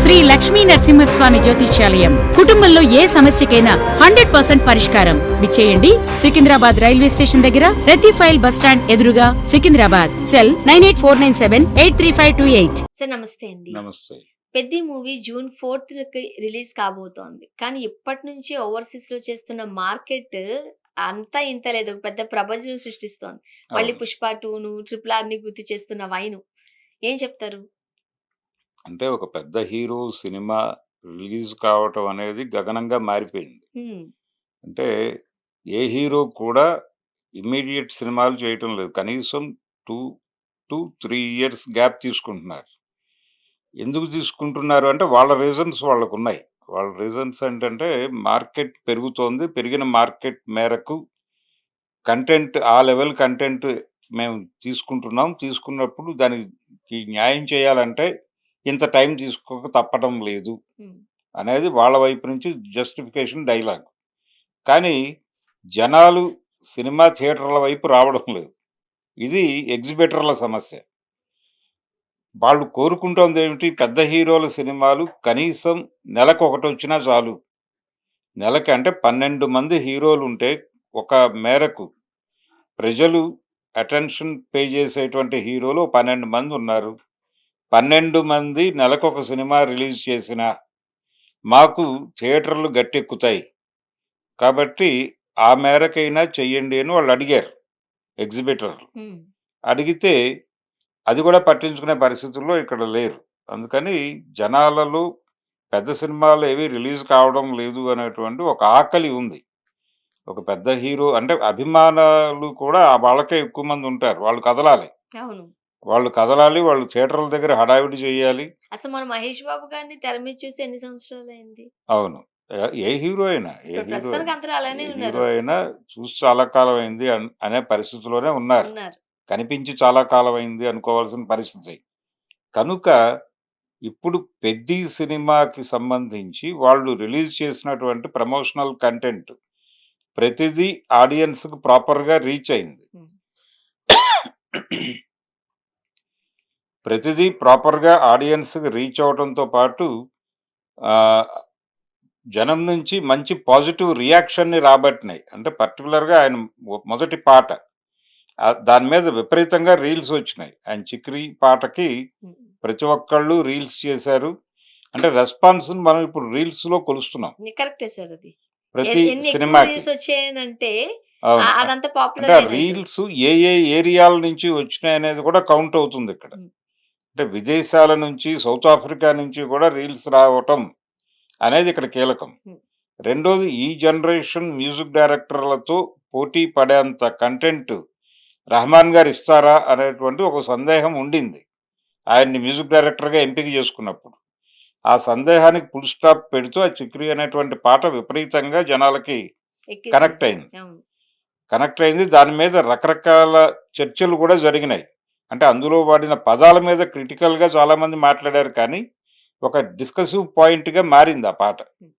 శ్రీ లక్ష్మీ నరసింహస్వామి జ్యోతిష్యాలయం. కుటుంబంలో ఏ సమస్యకైనా 100% పరిష్కారం. విచ్చేయండి. సికింద్రాబాద్ రైల్వే స్టేషన్ దగ్గర రతీఫైల్ బస్ స్టాండ్ ఎదురుగా, సికింద్రాబాద్. సెల్ 9849783528. సార్ నమస్తే అండి. నమస్తే. పెద్ది మూవీ జూన్ 4కి రిలీజ్ కాబోతోంది. కానీ ఇప్పటి నుంచి ఓవర్సీస్ లో చేస్తున్న మార్కెట్ అంతా ఇంత లేదు. ఒక పెద్ద ప్రపంచం సృష్టిస్తోంది. మళ్ళీ అవును. పుష్ప 2ను ట్రిపుల్ ఆర్ ని గుర్తు చేస్తున్న వైను ఏం చెప్తారు? అంటే ఒక పెద్ద హీరో సినిమా రిలీజ్ కావటం అనేది గగనంగా మారిపోయింది. హ్మ్. అంటే ఏ హీరో కూడా ఇమ్మీడియేట్ సినిమాలు చేయటం లేదు. కనీసం 2-3 ఇయర్స్ గ్యాప్ తీసుకుంటున్నారు. ఎందుకు తీసుకుంటున్నారు అంటే వాళ్ళ రీజన్స్ వాళ్ళకున్నాయి. వాళ్ళ రీజన్స్ ఏంటంటే మార్కెట్ పెరుగుతోంది. పెరిగిన మార్కెట్ మేరకు ఆ లెవెల్ కంటెంట్ మేము తీసుకుంటున్నాం. తీసుకున్నప్పుడు దానికి న్యాయం చేయాలంటే ఇంత టైం తీసుకోక తప్పడం లేదు హ్మ్. అనేది వాళ్ళ వైపు నుంచి జస్టిఫికేషన్ డైలాగ్. కానీ జనాలు సినిమా థియేటర్ల వైపు రావడం లేదు. ఇది ఎగ్జిబిటర్ల సమస్య. వాళ్ళు కోరుకుంటోందేమిటి? పెద్ద హీరోల సినిమాలు కనీసం నెలకొకటొచ్చినా చాలు. నెలకి అంటే 12 మంది హీరోలుంటే ఒక మేరకు ప్రజలు అటెన్షన్ పే చేసేటువంటి హీరోలు 12 మందున్నారు. 12 మంది నెలకొక సినిమా రిలీజ్ చేసినా మాకు థియేటర్లు గట్టెక్కుతాయి. కాబట్టి ఆ మేరకైనా చెయ్యండి అని వాళ్ళడిగారు ఎగ్జిబిటర్లు. హ్మ్. అడిగితే అది కూడా పట్టించుకునే పరిస్థితుల్లో ఇక్కడ లేరు. అందుకని జనాలలో పెద్ద సినిమాలు ఏవి రిలీజ్ కావడం లేదు అనేటువంటి ఒక ఆకలి ఉంది. ఒక పెద్ద హీరో అంటే అభిమానులు కూడా వాళ్ళకే ఎక్కువ మంది ఉంటారు. వాళ్ళు కదలాలి. అవును. వాళ్ళు థియేటర్ల దగ్గర హడావిడి చేయాలి. అసలు మన మహేష్ బాబు గారిని తెర మీద చూసి ఎన్ని సంవత్సరాలైంది? అవును. ఏ హీరో అయినా, ఇప్పుడు ప్రస్తుతానికి అందరూ అలానే ఉన్నారు. చూసి చాలా కాలం అయింది అనే పరిస్థితిలోనే ఉన్నారు. ఉన్నారు. కనిపించి చాలా కాలం అయింది అనుకోవాల్సిన పరిస్థితి. కనుక ఇప్పుడు 'పెద్ది' సినిమాకి సంబంధించి వాళ్ళు రిలీజ్ చేసినటువంటి ప్రమోషనల్ కంటెంట్ ప్రతిదీ ఆడియన్స్‌కి ప్రాపర్‌గా రీచ్ అయింది. హ్మ్. ప్రతిదీ ప్రాపర్‌గా ఆడియన్స్‌కి రీచ్ అవ్వడంతో పాటు ఆహ్, జనం నుంచి మంచి పాజిటివ్ రియాక్షన్‌ని రాబట్టినాయి. అంటే పర్టిక్యులర్‌గా ఆయన మొదటి పాట దాని మీద విపరీతంగా రీల్స్ వచ్చినాయి. ఆయన 'చిక్రీ' పాటకి హ్మ్. ప్రతి ఒక్కళ్ళు రీల్స్ చేశారు. అంటే రెస్పాన్స్‌ని మనం ఇప్పుడు రీల్స్‌లో కొలుస్తున్నాం. కరెక్టే సార్ అది. ప్రతి ఎన్ని ఎక్కువ సినిమాకి. రీల్స్ వచ్చాయనంటే అవును. అదంతా అంటే పాపులర్ ఆ అయినట్టు. రీల్స్ ఏ ఏరియాల నుంచి వచ్చినాయనేది కూడా కౌంట్ అవుతుందిక్కడ. హ్మ్. అంటే విదేశాల నుంచి, సౌత్ ఆఫ్రికా నుంచి కూడా రీల్స్ రావటం అనేది ఇక్కడ కీలకం. హ్మ్. రెండోది ఈ జనరేషన్ మ్యూజిక్ డైరెక్టర్లతో పోటీ పడేంత కంటెంట్ రెహమాన్ గారు ఇస్తారా అనేటువంటి ఒక సందేహం ఉండింది. ఆయన్ని మ్యూజిక్ డైరెక్టర్‌గా ఎంపిక చేసుకున్నప్పుడు. ఆ సందేహానికి ఫుల్ స్టాప్ పెడుతూ ఆ 'చిక్రీ' అనేటువంటి పాట విపరీతంగా జనాలకి కనెక్ట్ ఎక్కేసింది. అయింది. అవును. కనెక్ట్ అయింది. దాని మీద రకరకాల చర్చలు కూడా జరిగినాయి. అంటే అందులో వాడిన పదాల మీద క్రిటికల్‌గా చాలామంది మాట్లాడారు కానీ, ఒక డిస్కసివ్ పాయింట్‌గా మారింది ఆ పాట. హ్మ్.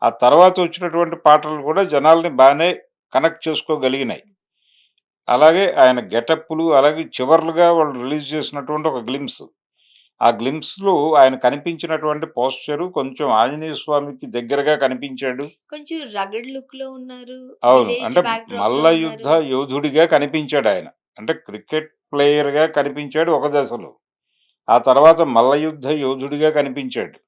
ఆ తర్వాత వచ్చినటువంటి పాటలు కూడా జనాల్ని బానే కనెక్ట్ చేసుకోగలిగినాయి. అలాగే ఆయన గెటప్పులు, అలాగే చివర్లుగా వాళ్ళు రిలీజ్ చేసినటువంటి ఒక గ్లింప్స్. ఆ గ్లింప్స్‌లో ఆయన కనిపించినటువంటి పోస్చరు కొంచెం ఆంజనేయ స్వామికి దగ్గరగా కనిపించాడు. కొంచెం రగడ్ లుక్‌లో ఉన్నారు. అవును. విలేజ్ అంటే బ్యాక్‌డ్రాప్‌లో మల్ల యుద్ధ ఉన్నారు. యోధుడిగా కనిపించాడాయన. అంటే క్రికెట్ ప్లేయర్‌గా కనిపించాడు ఒక దశలో. ఆ తర్వాత మల్ల యుద్ధ యోధుడిగా కనిపించాడు.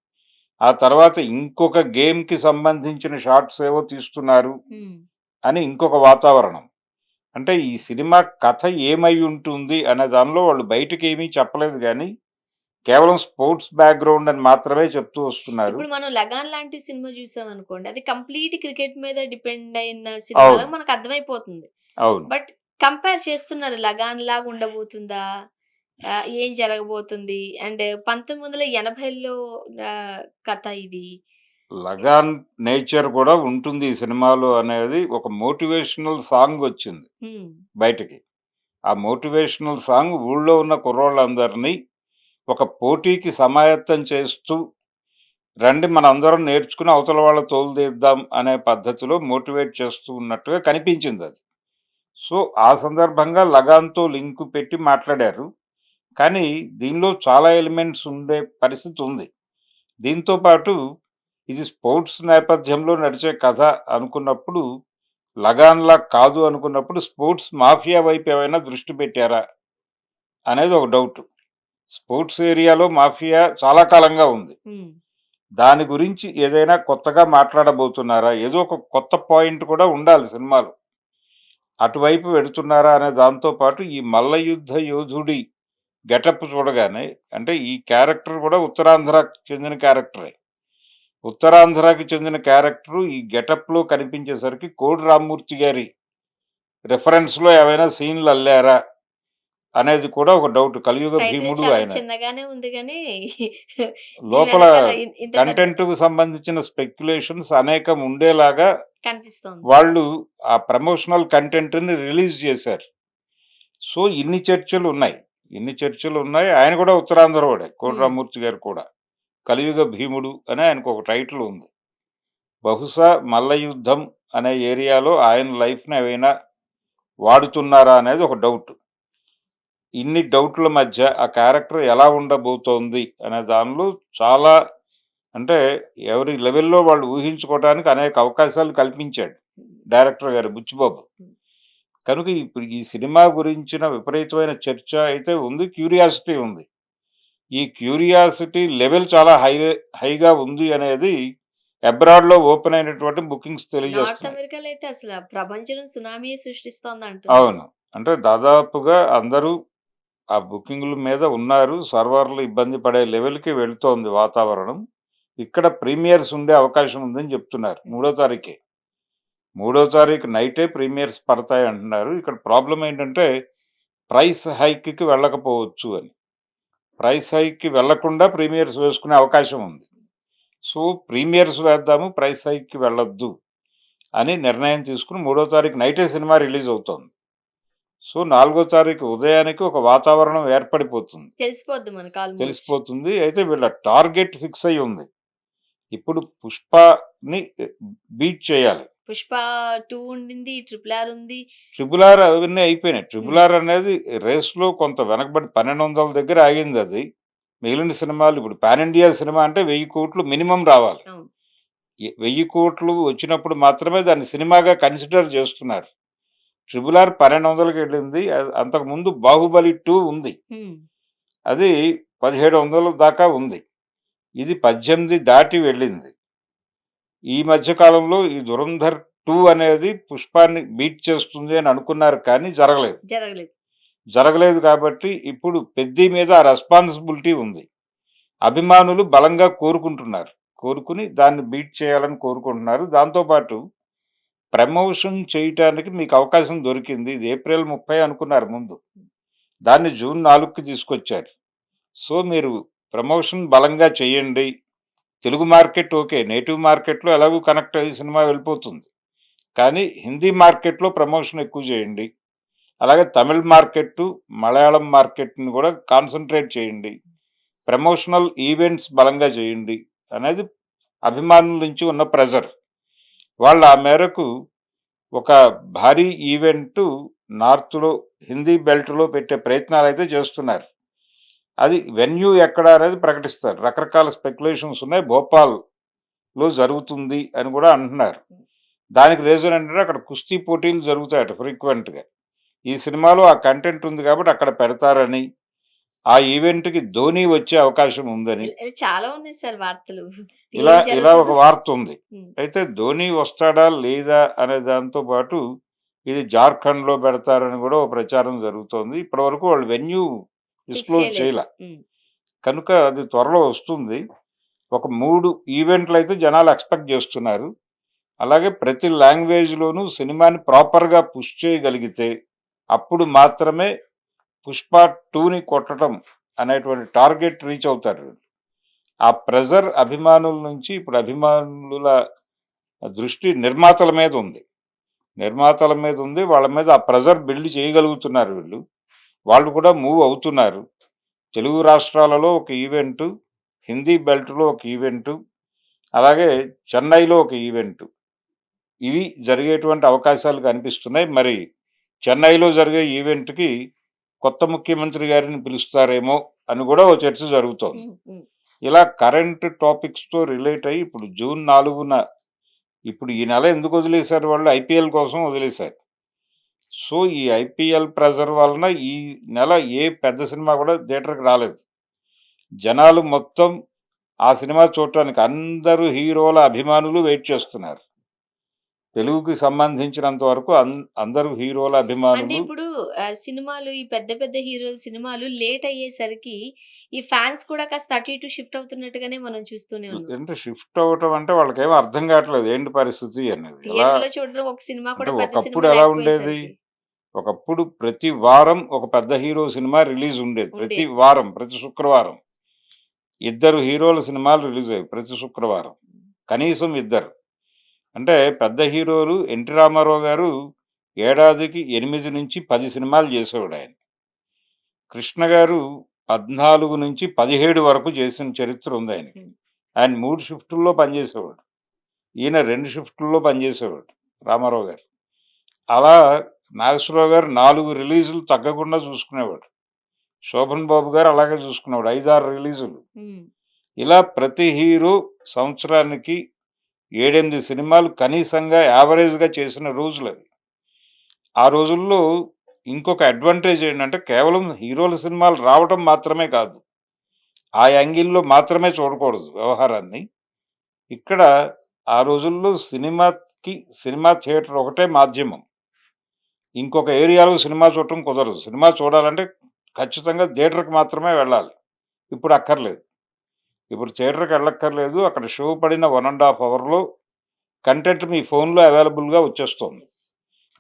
ఆ తర్వాత ఇంకొక గేమ్‌కి సంబంధించిన షాట్స్ ఏవో తీస్తున్నారు హ్మ్. అని ఇంకొక వాతావరణం. అంటే ఈ సినిమా కథ ఏమై ఉంటుంది అనే దానిలో వాళ్ళు బయటకేమీ చెప్పలేదు గానీ, కేవలం స్పోర్ట్స్ బ్యాక్‌గ్రౌండ్ అని మాత్రమే చెప్తూ వస్తున్నారు. ఇప్పుడు మనం 'లగాన్' లాంటి సినిమా చూసామనుకోండి. అది కంప్లీట్ క్రికెట్ మీద డిపెండ్ అయిన సినిమాలా అవును. మనకు అర్థమైపోతుంది. అవును. బట్ కంపేర్ చేస్తున్నారు 'లగాన్' లాగా ఉండబోతుందా? ఏం జరగబోతుంది? అండ్ 1980లో కథ ఇది. 'లగాన్' నేచర్ కూడా ఉంటుంది ఈ సినిమాలో అనేది ఒక మోటివేషనల్ సాంగ్ వచ్చింది హ్మ్. బయటకి. ఆ మోటివేషనల్ సాంగ్ ఊళ్ళో ఉన్న కుర్రోళ్ళందరినీ ఒక పోటీకి సమాయత్తం చేస్తూ, రండి మనందరం నేర్చుకుని అవతల వాళ్ళ తోలు తీద్దాం అనే పద్ధతిలో మోటివేట్ చేస్తూ ఉన్నట్టుగా కనిపించిందది. సో, ఆ సందర్భంగా 'లగాన్‌తో' లింక్ పెట్టి మాట్లాడారు. కానీ దీనిలో చాలా ఎలిమెంట్స్ ఉండే పరిస్థితి ఉంది. దీంతో పాటు ఇది స్పోర్ట్స్ నేపథ్యంలో నడిచే కథ అనుకున్నప్పుడు, 'లగాన్‌లా' కాదు అనుకున్నప్పుడు స్పోర్ట్స్ మాఫియా వైపు ఏమైనా దృష్టి పెట్టారా? అనేది ఒక డౌట్. స్పోర్ట్స్ ఏరియాలో మాఫియా చాలా కాలంగా ఉంది. హ్మ్. దాని గురించి ఏదైనా కొత్తగా మాట్లాడబోతున్నారా? ఏదో ఒక కొత్త పాయింట్ కూడా ఉండాలి సినిమాలో. అటువైపు వెడుతున్నారా అనే దాంతో పాటు ఈ మల్లయుద్ధ యోధుడి గెటప్ చూడగానే అంటే ఈ క్యారెక్టర్ కూడా ఉత్తరాంధ్రకు చెందిన క్యారెక్టరే. ఉత్తరాంధ్రకి చెందిన క్యారెక్టరు ఈ గెటప్‌లో కనిపించేసరికి 'కోడి రామ్మూర్తి' గారి రిఫరెన్స్‌లో ఏవైనా సీన్‌లు అల్లారా? అనేది కూడా ఒక డౌట్. 'కలియుగ టైటిల్ భీముడు' చాలా ఆయన. చిన్నగానే ఉంది గానీ, దీని లోపల వెనకాల ఇంత పెద్ద కంటెంట్‌కు సంబంధించిన స్పెక్యులేషన్స్ అనేకం ఉండేలాగా కనిపిస్తోంది. వాళ్ళు ఆ ప్రమోషనల్ కంటెంట్‌ని రిలీజ్ చేశారు. సో, ఇన్ని చర్చలున్నాయి. ఆయన కూడా ఉత్తరాంధ్ర వాడే. 'కోడి హ్మ్. రామ్మూర్తి' గారు కూడా. 'కలియుగ భీముడు' అని ఆయనకొక టైటిల్ ఉంది. బహుశా మల్లయుద్ధం అనే ఏరియాలో ఆయన లైఫ్‌ని ఏవైనా వాడుతున్నారా అనేది ఒక డౌట్. ఇన్ని డౌట్‌ల మధ్య ఆ క్యారెక్టర్ ఎలా ఉండబోతోంది అనే దానిలో చాలా అంటే ఎవరి లెవెల్‌లో వాళ్ళు ఊహించుకోవడానికి అనేక అవకాశాలు కల్పించాడు డైరెక్టర్ గారు బుచ్చిబాబు. హ్మ్. కనుక ఇప్పుడు ఈ సినిమా గురించిన విపరీతమైన చర్చ అయితే ఉంది. క్యూరియాసిటీ ఉంది. ఈ క్యూరియాసిటీ లెవెల్ చాలా హైగా ఉంది అనేది అబ్రాడ్‌లో ఓపెన్ అయినటువంటి బుకింగ్స్ నార్త్ తెలియజేస్తున్నాయి. అమెరికాలో అయితే అసల ప్రపంచంలో సునామీయే సృష్టిస్తోందంటున్నారు. అవును. అంటే దాదాపుగా అందరూ ఆ బుకింగుల మీద ఉన్నారు. సర్వర్లు ఇబ్బంది పడే లెవెల్‌కి వెళ్తోంది వాతావరణం. ఇక్కడ ప్రీమియర్స్ ఉండే అవకాశం ఉందని చెప్తున్నారు. మూడో తారీఖే. మూడో తారీఖు నైటే ప్రీమియర్స్ పడతాయంటున్నారు. ఇక్కడ ప్రాబ్లమ్ ఏంటంటే ప్రైస్ హైక్‌కి వెళ్ళకపోవచ్చు అని. ప్రైస్ హైక్‌కి వెళ్ళకుండా ప్రీమియర్స్ వేసుకునే అవకాశం ఉంది. సో, ప్రీమియర్స్ వేద్దాము, ప్రైస్ హైక్‌కి వెళ్ళొద్దు అని నిర్ణయం తీసుకొని మూడో తారీఖు నైటే సినిమా రిలీజ్ అవుతోంది. సో, నాలుగో తారీఖు ఉదయానికి ఒక వాతావరణం ఏర్పడిపోతుంది. తెలిసిపోద్ది మనకు ఆల్‌మోస్ట్. తెలిసిపోతుంది. అయితే వీళ్ళ టార్గెట్ ఫిక్స్ అయ్యి ఉంది. ఇప్పుడు 'పుష్పని' బీట్ చేయాలి. 'పుష్ప 2' ఉండింది. 'ట్రిపుల్ ఆర్' ఉంది. 'ట్రిపుల్ ఆర్' అవన్నీ అయిపోయినాయి. హ్మ్. 'ట్రిపుల్ ఆర్' అనేది రేస్‌లో కొంత వెనకబడి 1200 దగ్గర ఆగిందది. మిగిలిన సినిమాలు ఇప్పుడు పాన్ ఇండియా సినిమా అంటే 1000,00,00,000 మినిమమ్ రావాలి. అవును. 1000,00,00,000 వచ్చినప్పుడు మాత్రమే దాన్ని సినిమాగా కన్సిడర్ చేస్తున్నారు. 'ట్రిపుల్ ఆర్' 1200కి వెళ్ళింది. అంతకుముందు 'బాహుబలి 2' ఉంది. హ్మ్. అది 1700 దాకా ఉంది. ఇది 18 దాటి వెళ్ళింది. ఈ మధ్య కాలంలో ఈ 'ధురంధర్ 2' అనేది 'పుష్పాన్ని' బీట్ చేస్తుంది అని అనుకున్నారు కానీ జరగలేదు. జరగలేదు. జరగలేదు కాబట్టి ఇప్పుడు 'పెద్ది' మీద ఆ రెస్పాన్సిబిలిటీ ఉంది. అభిమానులు బలంగా కోరుకుంటున్నారు. కోరుకుని దాన్ని బీట్ చేయాలని కోరుకుంటున్నారు. దాంతో పాటు ప్రమోషన్ చేయటానికి మీకు అవకాశం దొరికింది. ఇది ఏప్రిల్ 30 అనుకున్నారు ముందు. దాన్ని జూన్ 4కి తీసుకొచ్చారు. సో, మీరు ప్రమోషన్ బలంగా చేయండి. Telugu market okay. నేటివ్ మార్కెట్‌లో ఎలాగో కనెక్ట్ అయ్యి సినిమా వెళ్ళిపోతుంది. కానీ హిందీ మార్కెట్‌లో ప్రమోషన్ ఎక్కువ చేయండి. అలాగే తమిళ్ మార్కెట్టు, మలయాళం మార్కెట్‌ని కూడా కాన్సంట్రేట్ చేయండి. ప్రమోషనల్ ఈవెంట్స్ బలంగా చేయండి అనేది అభిమానుల నుంచి ఉన్న ప్రెషర్. వాళ్ళు ఆ మేరకు ఒక భారీ ఈవెంటు నార్త్‌లో హిందీ బెల్ట్‌లో పెట్టే ప్రయత్నాలైతే చేస్తున్నారు. అది వెన్యూ ఎక్కడ అనేది ప్రకటిస్తారు. రకరకాల స్పెక్యులేషన్స్ ఉన్నాయి. భోపాల్‌లో జరుగుతుంది అని కూడా అంటున్నారు. దానికి రీజన్ ఏంటంటే అక్కడ కుస్తీ పోటీలు జరుగుతాయట ఫ్రీక్వెంట్‌గా. ఈ సినిమాలో ఆ కంటెంట్ ఉంది కాబట్టి అక్కడ పెడతారని, ఆ ఈవెంట్‌కి ధోని వచ్చే అవకాశం ఉందని ఇలా చాలా ఉన్నాయి సార్ వార్తలు. ఇలా ఏం ఇలా ఒక జరుగుతదో వార్త ఉంది. హ్మ్. అయితే ధోని వస్తాడా? లేదా? అనే దాంతో పాటు ఇది జార్ఖండ్‌లో పెడతారని కూడా ఒక ప్రచారం జరుగుతోంది. ఇప్పటివరకు వాళ్ళు వెన్యూ ఫిక్స్ డిస్క్లోజ్ చేయలేదు. చేయలా. హ్మ్. కనుక అది త్వరలో వస్తుంది. ఒక 3 ఈవెంట్‌లయితే జనాలు ఎక్స్‌పెక్ట్ జేస్తున్నారు. అలాగే ప్రతి లాంగ్వేజ్‌లోనూ సినిమాని ప్రాపర్‌గా పుష్ చేయగలిగితే, అప్పుడు మాత్రమే 'పుష్ప 2'ని కొట్టడం అనేటువంటి టార్గెట్ రీచ్ అవుతారు. ఆ ప్రెషర్ అభిమానుల నుంచి ఇప్పుడు అభిమానుల దృష్టి నిర్మాతల మీద ఉంది. నిర్మాతల మీద ఉంది. వాళ్ళ మీద ఆ ప్రెషర్ బిల్డ్ చేయగలుగుతున్నారు వీళ్ళు. వాళ్ళు కూడా మూవ్ అవుతున్నారు. తెలుగు రాష్ట్రాలలో ఒక ఈవెంటు, హిందీ బెల్ట్‌లో ఒక ఈవెంటు, అలాగే చెన్నైలో ఒక ఈవెంటు. ఇవి జరిగేటువంటి అవకాశాలు కనిపిస్తున్నాయి. మరి చెన్నైలో జరిగే ఈవెంట్‌కి కొత్త ముఖ్యమంత్రి గారిని పిలుస్తారేమో అని కూడా ఓ చర్చ జరుగుతోంది. హ్మ్. హ్మ్. ఇలా కరెంట్ టాపిక్స్‌తో రిలేట్ అయ్యి ఇప్పుడు జూన్ 4న ఇప్పుడు ఈ నెల ఎందుకు వదిలేశారు వాళ్ళు? ఐపీఎల్ కోసం వదిలేశారు. సో, ఈ ఐపీఎల్ ప్రెషర్ వలన ఈ నెల ఏ పెద్ద సినిమా కూడా థియేటర్‌కి రాలేదు. జనాలు మొత్తం ఆ సినిమా చూడటానికి అందరూ హీరోల అభిమానులు వెయిట్ చేస్తున్నారు. తెలుగుకి సంబంధించినంత వరకు అందరూ హీరోల అంటే అభిమానులు ఇప్పుడు సినిమాలు ఈ పెద్ద పెద్ద హీరోల సినిమాలు లేట్ అయ్యేసరికి ఈ ఫ్యాన్స్ కూడా కాస్త అటు ఇటు షిఫ్ట్ అవుతున్నట్టుగానే మనం చూస్తూనే ఉన్నాం. అంటే షిఫ్ట్ అవ్వటం అంటే వాళ్ళకేమో అర్థం కావట్లేదు ఏంటి పరిస్థితి అనేది. ఎలా థియేటర్‌లో చూడడం ఒక సినిమా అంటే కూడా పెద్ద ఒకప్పుడు సినిమా ఎలా ఉండేది? లేకపోయేసరికి ఒకప్పుడు ప్రతి వారం ఒక పెద్ద హీరో సినిమా రిలీజ్ ఉండేది. ప్రతి ఉండేది. వారం, ప్రతి శుక్రవారం. ఇద్దరు హీరోల సినిమాలు రిలీజ్ అయ్యేవి ప్రతి శుక్రవారం. కనీసం ఇద్దరు. అంటే పెద్ద హీరోలు 'ఎన్టీ రామారావు' గారు ఏడాదికి 8-10 సినిమాలు చేసేవాడాయన. కృష్ణ గారు 14-17 వరకు చేసిన చరిత్ర ఉంది ఆయనకి. హ్మ్. ఆయన 3 షిఫ్టుల్లో పనిచేసేవాడు. ఈయన 2 షిఫ్టుల్లో పనిచేసేవాడు రామారావు గారు. అలా నాగేశ్వరరావు గారు 4 రిలీజులు తగ్గకుండా చూసుకునేవాడు. శోభన్ బాబు గారు అలాగే చూసుకునేవాడు. 5, 6 రిలీజులు. హ్మ్. ఇలా ప్రతి హీరో సంవత్సరానికి 7, 8 సినిమాలు కనీసంగా యావరేజ్‌గా చేసిన రోజులవి. ఆ రోజుల్లో ఇంకొక అడ్వాంటేజ్ ఏంటంటే కేవలం హీరోల సినిమాలు రావటం మాత్రమే కాదు. ఆ యాంగిల్‌లో మాత్రమే చూడకూడదు వ్యవహారాన్ని. ఇక్కడ ఆ రోజుల్లో సినిమా థియేటర్ ఒకటే మాధ్యమం. ఇంకొక ఏరియాలో సినిమా చూడటం కుదరదు. సినిమా చూడాలంటే ఖచ్చితంగా థియేటర్‌కి మాత్రమే వెళ్ళాలి. ఇప్పుడు అక్కర్లేదు. ఇప్పుడు థియేటర్‌కి వెళ్ళక్కర్లేదు. అక్కడ షో పడిన 1 ½ అవర్‌లో కంటెంట్ మీ ఫోన్‌లో అవైలబుల్‌గా వచ్చేస్తోంది. యెస్.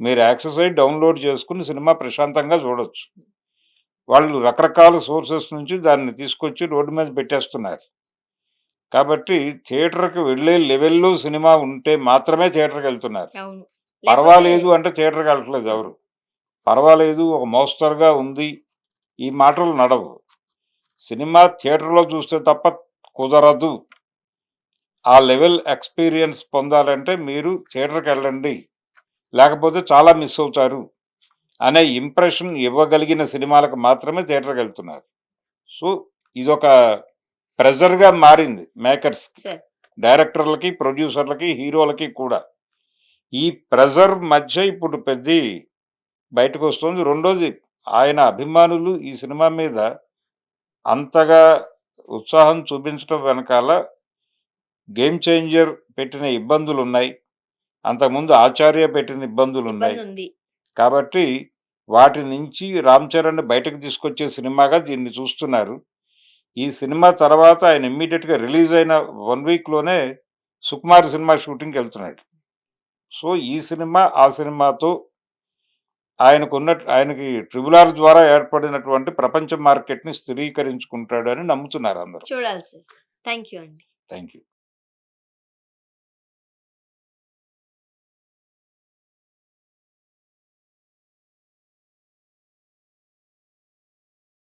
మీరు యాక్సెస్ అయ్యి డౌన్‌లోడ్ చేసుకొని సినిమా ప్రశాంతంగా చూడొచ్చు. వాళ్ళు రకరకాల సోర్సెస్ నుంచి దాన్ని తీసుకొచ్చి రోడ్డు మీద పెట్టేస్తున్నారు. కాబట్టి థియేటర్‌కి వెళ్ళే లెవెల్‌లో సినిమా ఉంటే మాత్రమే థియేటర్‌కెళ్తున్నారు. అవును. లేకపోతే పర్వాలేదు అంటే థియేటర్‌కి వెళ్ళట్లేదు ఎవరు. పర్వాలేదు ఒక మోస్తరుగా ఉంది. ఈ మాటలు నడవు. సినిమా థియేటర్‌లో చూస్తే తప్ప కుదరదు. ఆ లెవెల్ ఎక్స్‌పీరియన్స్ పొందాలంటే మీరు థియేటర్‌కెళ్ళండి. లేకపోతే చాలా మిస్ అవుతారు అనే ఇంప్రెషన్ ఇవ్వగలిగిన సినిమాలకు మాత్రమే థియేటర్‌కెళ్తున్నారు. సో, ఇదొక ప్రెషర్‌గా మారింది మేకర్స్‌కి. సార్. డైరెక్టర్లకి, ప్రొడ్యూసర్లకి, హీరోలకి కూడా. ఈ ప్రెషర్ మధ్య ఇప్పుడు పెద్ది బయటకొస్తుంది. రెండోది ఆయన అభిమానులు ఈ సినిమా మీద అంతగా ఉత్సాహం చూపించడం వెనకాల 'గేమ్ చేంజర్' పెట్టిన ఇబ్బందులున్నాయి. అంతకుముందు 'ఆచార్య' పెట్టిన ఇబ్బందులున్నాయి. ఇబ్బందుంది. కాబట్టి వాటి నుంచి 'రామ్ చరణ్‌ని' బయటకు తీసుకొచ్చే సినిమాగా దీన్ని చూస్తున్నారు. ఈ సినిమా తర్వాత ఆయన ఇమ్మీడియేట్‌గా రిలీజ్ అయిన 1 వీక్‌లోనే 'సుకుమార్' సినిమా షూటింగ్‌కెళ్తున్నాడు. సో, ఈ సినిమా, ఆ సినిమాతో ఆయనకి 'ట్రిపుల్ ఆర్' ద్వారా ఏర్పడినటువంటి ప్రపంచ మార్కెట్‌ని స్థిరీకరించుకుంటాడని నమ్ముతున్నారు అందరూ. చూడాలి సార్. థాంక్ యూ అండి. Thank you.